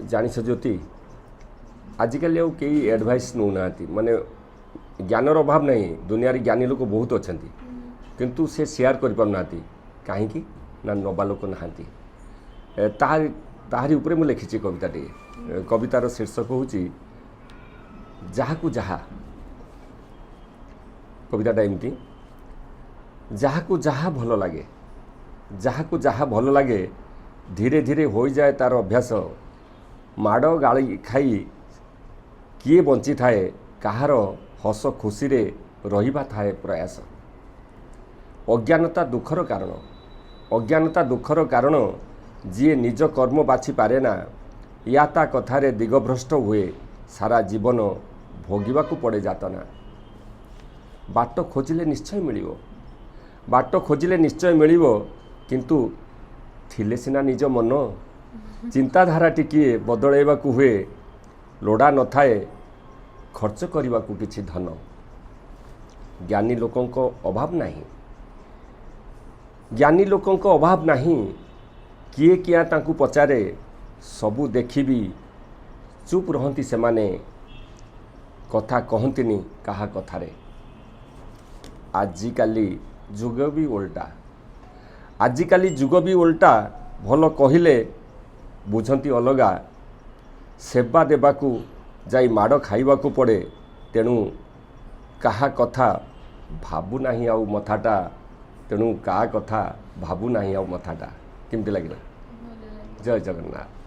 जानिछ ज्योति आजिकल आउ कई एडवाइस नौ ना माने ज्ञानर अभाव नहीं दुनिया रे ज्ञानी लोक बहुत अच्छा किंतु से शेयर कर पारना कहीं ना नबा लोक नहांती ताहारी उपरे मु लिखी कविता टे कवितार शीर्षक हूँ जहा को जहा कविताटा एमती जहा को जहा भल लगे जहा को जहा भल लगे धीरे धीरे हो जाए तार अभ्यास माड़ गाड़ी खाई किए बंची थाए कहार हस खुशी रे रहिबा थाए प्रयास अज्ञानता दुखर कारण जी निज कर्म बाछि पारे ना या ता कथारे दिगभ्रष्ट हुए सारा जीवन भोगिबा को पड़े जातना बाट खोजिले निश्चय मिलिबो किंतु थिले सिना निज मन चिंताधारा टिकिए बदलैबा को हुए लोड़ा न थाए खर्च करने को किछि धन ज्ञानी लोकों को अभाव नहीं किए किया तांकु पचारे सबू देखिबी चुप रहंती से माने कथा कहंतिनी कहा कथारे आजिकाली जुग भी उल्टा भल कहिले बुझंती अलगा सेवा देवाकू जाई माड़ खाइबाकू पड़े तेणु कहा कथा भाबू नाही आउ मथाटा तेणु कहा कथा भाबू नाही आउ मथाटा केमती लगिला जय जगन्नाथ।